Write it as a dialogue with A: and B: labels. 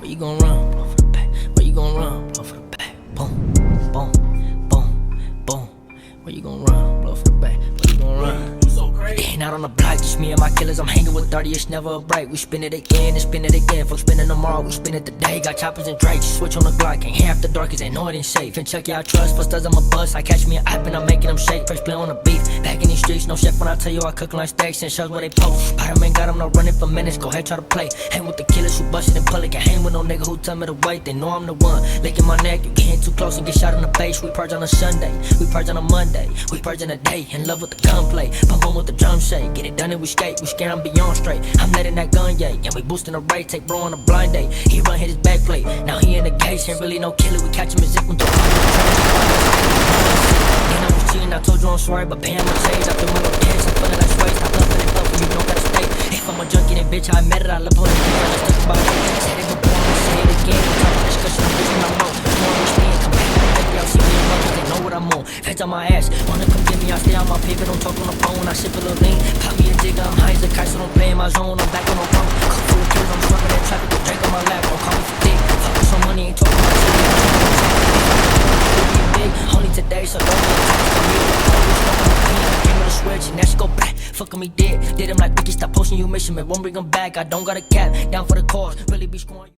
A: Where you gon' run? Blow for the back. Where you gon' run? Blow for the back. Boom, boom, boom, boom. Where you gon' run? Blow for the back. Where you gon' run? Ain't out on the block, just me and my killers. I'm hanging with 30, it's never a break. We spin it again and spin it again. Fuck spinning tomorrow, we spin it today. Got choppers and drakes, switch on the Glock. Ain't here after dark, cause they know it ain't safe. And check y'all trust, for studs I'm a bust. I catch me an app and I'm making them shake. First play on the beef, back in these streets. No chef when I tell you I cook like steaks and shows where they post. Spider-Man got them, no running for minutes. Go ahead, try to play. Hang with the killers who busted in public. I hang with no nigga who tell me to wait. They know I'm the one. Licking my neck, you getting too close and get shot in the face. We purge on a Sunday, we purge on a Monday. We purge in a day, in love with the gunplay. Bum bum with the drum shake. Get it done and we skate, we scare, I'm beyond straight. I'm letting that gun yay, and we boosting the rate. Take bro on a blind day, he run hit his back plate. Now he in the case, ain't really no killer. We catch him and zip him through. And I was cheating, I told you I'm sorry, but pay him a change. I feel my little dance, I'm feeling like sway. Stop loving it, love, you don't gotta stay. If I'm a junkie, then bitch, I met it. I love holding it, I just talk about it. Said it before, I'm say it again. I'm talking discussion, I'm bitching, I know. More wish me and come back, y'all see me in love, they know what I'm on. Feds on my ass, wanna come get me, I stay on my pivot, don't talk on the phone. I sip a little lean, pop me a jigger, I'm high as a kite, so don't play in my zone. I'm back on the phone, cook full of kills, I'm struggling in traffic, with Drake on my lap, don't call me for dick. Fuck with some money, ain't talking about shit. Big, only today, so don't be attached to me. I came with a switch, and now she go back. Fuckin' me dead, did him like Ricky, stop posting you mission, man, won't bring him back. I don't got a cap, down for the cause, really be scoring.